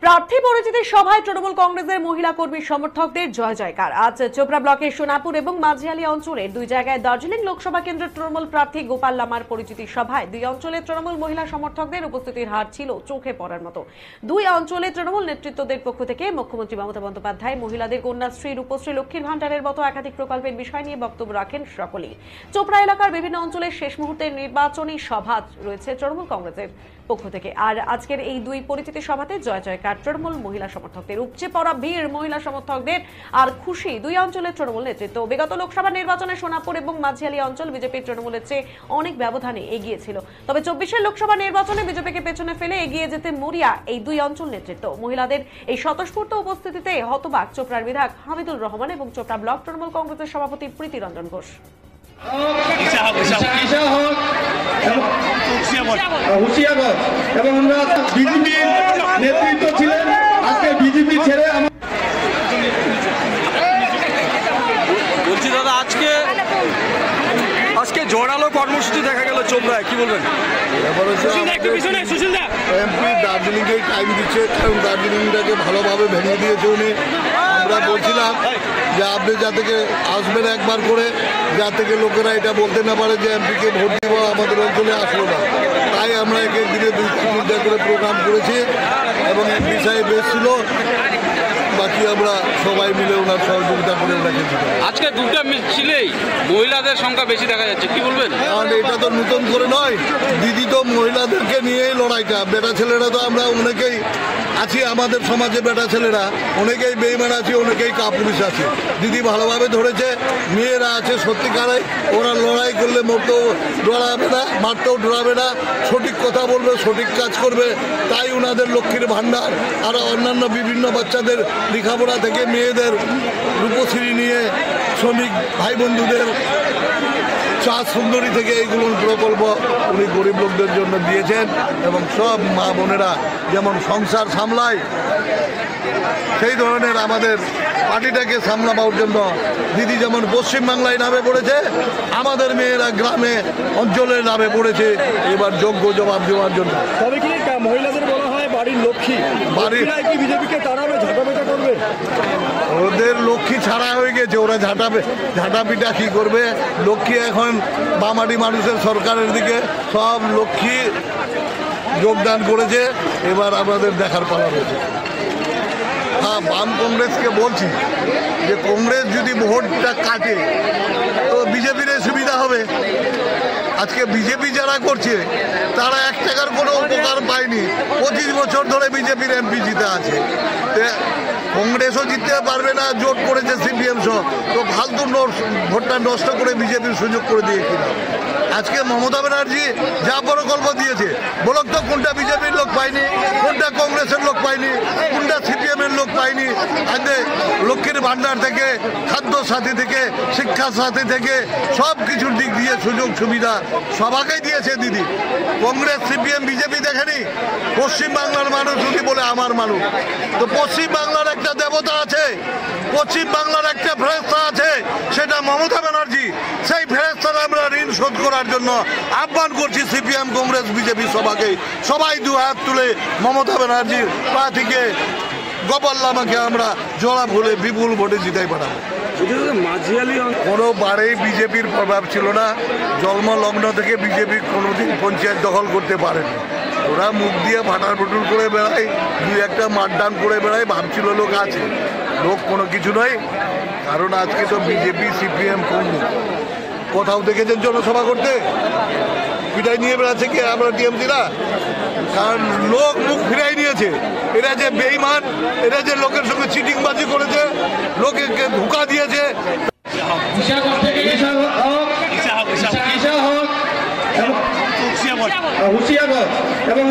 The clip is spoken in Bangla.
প্রার্থী পরিচিতির সভায় তৃণমূল কংগ্রেসের মহিলা কর্মী সমর্থকদের জয় জয়কার। আজ চোপড়া ব্লকের সোনাপুর এবং মাঝিয়ালি অঞ্চলের দুই জায়গায় দার্জিলিং লোকসভা কেন্দ্রের তৃণমূল প্রার্থী গোপাল লামার পরিচিতির সভায় দুই অঞ্চলের তৃণমূল মহিলা সমর্থকদের উপস্থিতির হার ছিল চোখে পড়ার মতো। দুই অঞ্চলে তৃণমূল নেতৃত্বদের পক্ষ থেকে মুখ্যমন্ত্রী মমতা বন্দ্যোপাধ্যায়, মহিলাদের কন্যাশ্রী, রূপশ্রী, লক্ষ্মীর ভান্ডারের মতো একাধিক প্রকল্পের বিষয় নিয়ে বক্তব্য রাখেন সকলেই। চোপড়া এলাকার বিভিন্ন অঞ্চলে শেষ মুহূর্তের নির্বাচনী সভা রয়েছে তৃণমূল কংগ্রেসের পক্ষ থেকে। আর আজকের এই দুই পরিচিতি সভাতে জয় জয়কার তৃণমূল মহিলা সমর্থকদের, উপচে পড়া ভিড় মহিলা সমর্থকদের আর খুশি দুই অঞ্চলের তৃণমূল নেতৃত্ব। বিগত লোকসভা নির্বাচনে সোনাপুর এবং মাঝিয়ালি অঞ্চল বিজেপির তৃণমূলের চেয়ে অনেক ব্যবধানে এগিয়ে ছিল, তবে 24-এর লোকসভা নির্বাচনে বিজেপিকে পেছনে ফেলে এগিয়ে যেতে মরিয়া এই দুই অঞ্চল নেতৃত্ব। মহিলাদের এই স্বতঃস্ফূর্ত উপস্থিতিতে হতবাক চোপড়ার বিধায়ক হামিদুর রহমান এবং চোপড়া ব্লক তৃণমূল কংগ্রেসের সভাপতি প্রীতি রঞ্জন ঘোষ। এবং আমরা বিজেপির নেতৃত্ব ছিলেন, আজকে বিজেপি ছেড়ে বলছি দাদা, আজকে জোরালো কর্মসূচি দেখা গেল চোপড়ায়, কি বলবেন? এমপি দার্জিলিংকে টাইম দিচ্ছে, কারণ দার্জিলিংটাকে ভালোভাবে ভেঙে দিয়েছে উনি। আমরা বলছিলাম যে আপনি যা থেকে আসবেন একবার করে, যা থেকে লোকেরা এটা বলতে না পারে যে এমপিকে ভোট দিব আমাদের অঞ্চলে আসলো না। তাই আমরা একের দিনে 2-3 করে প্রোগ্রাম করেছি এবং এমপি সাহেব এসেছিল, বাকি আমরা সবাই মিলে ওনার সহযোগিতা করে রেখেছি। আজকে দুটো মিছিলেই মহিলাদের সংখ্যা বেশি দেখা যাচ্ছে, কি বলবেন? কারণ এটা তো নতুন করে নয়, দিদি তো মহিলাদেরকে নিয়েই লড়াইটা। বেটা ছেলেরা তো আমরা অনেকেই আছি, আমাদের সমাজে বেটা ছেলেরা অনেকেই বেইমান আছে, অনেকেই কাপুরুষ আছে। দিদি ভালোভাবে ধরেছে, মেয়েরা আছে সত্যিকারে, ওরা লড়াই করলে মরতেও ডরাবে না, মারতেও ডরাবে না, সঠিক কথা বলবে, সঠিক কাজ করবে। তাই ওনাদের লক্ষ্মীর ভাণ্ডার আর অন্যান্য বিভিন্ন বাচ্চাদের লেখাপড়া থেকে মেয়েদের রূপশ্রী নিয়ে শ্রমিক ভাই বন্ধুদের চা সুন্দরী থেকে এইগুলো প্রকল্প উনি গরিব লোকদের জন্য দিয়েছেন। এবং সব মা বোনেরা যেমন সংসার সামলায়, সেই ধরনের আমাদের পার্টিটাকে সামলাবার জন্য দিদি যেমন পশ্চিমবাংলায় নামে পড়েছে, আমাদের মেয়েরা গ্রামে অঞ্চলে নামে পড়েছে এবার যোগ্য জবাব দেওয়ার জন্য। তবে কি মহিলাদের বলা হয় বাড়ির লক্ষ্মী, বাড়ির কি বিজেপিকে তাড়াবে, ঝাঁটাপেটা করবে? ওদের লক্ষ্মী ছাড়া হয়ে গেছে, ওরা ঝাঁটাপিটা কি করবে? লক্ষ্মী এখন বামাটি মানুষের সরকারের দিকে সব লক্ষ্মী যোগদান করেছে, এবার আমাদের দেখার পালা রয়েছে। হ্যাঁ, বাম কংগ্রেসকে বলছি যে কংগ্রেস যদি ভোটটা কাটে তো বিজেপির সুবিধা হবে। আজকে বিজেপি যারা করছে তারা 1 টাকার কোনো উপকার পায়নি, 25 বছর ধরে বিজেপির এমপি জিতে আছে। কংগ্রেসও জিততে পারবে না, জোট করেছে সিপিএম সহ, তো ফালতু ভোটটা নষ্ট করে বিজেপির সুযোগ করে দিয়ে কিনা। আজকে মমতা ব্যানার্জি যা প্রকল্প দিয়েছে, বলক তো কোনটা বিজেপির লোক পায়নি, কোনটা কংগ্রেসের লোক পায়নি, কোনটা সিপিএমের লোক পায়নি। আজকে লক্ষ্মীর ভান্ডার থেকে, খাদ্য সাথী থেকে, শিক্ষা সাথী থেকে সব কিছুর দিক দিয়ে সুযোগ সুবিধা সবাইকেই দিয়েছে দিদি। কংগ্রেস সিপিএম বিজেপি দেখেনি। পশ্চিমবাংলার মানুষ যদি বলে আমার মানুষ, তো পশ্চিমবাংলার একটা দেবতা আছে, পশ্চিমবাংলার একটা ফেরেশতা আছে, সেটা মমতা ব্যানার্জি। সেই ফেরেশতার আমরা ঋণ শোধ করার জন্য আহ্বান করছি সিপিএম, কংগ্রেস, বিজেপি সবাইকে। সবাই 2 হাত তুলে মমতা ব্যানার্জির প্রার্থীকে গোপাল লামাকে আমরা জোড়া ফুলে বিপুল ভোটে জিতাই পাঠাবো। কোনো বারেই বিজেপির প্রভাব ছিল না। জন্মলগ্ন থেকে বিজেপি কোনোদিন পঞ্চায়েত দখল করতে পারেনি। ওরা মুখ দিয়ে ফাটার ফুটুল করে বেড়ায়, 2-1টা মারদান করে বেড়ায়, ভাবছিল লোক আছে, লোক কোনো কিছু নয়। কারণ আজকে তো বিজেপি সিপিএম কংগ্রেস কোথাও দেখেছেন জনসভা করতে? পিটাই নিয়ে বেড়াচ্ছে কি আমরা টিএমসিরা? কারণ লোক মুখ ফিরাই নিয়েছে। এরা যে বেইমান, এরা যে লোকের সঙ্গে চিটিংবাজি করেছে, লোকেকে ধোঁকা দিয়েছে। হুঁশিয়ার এবং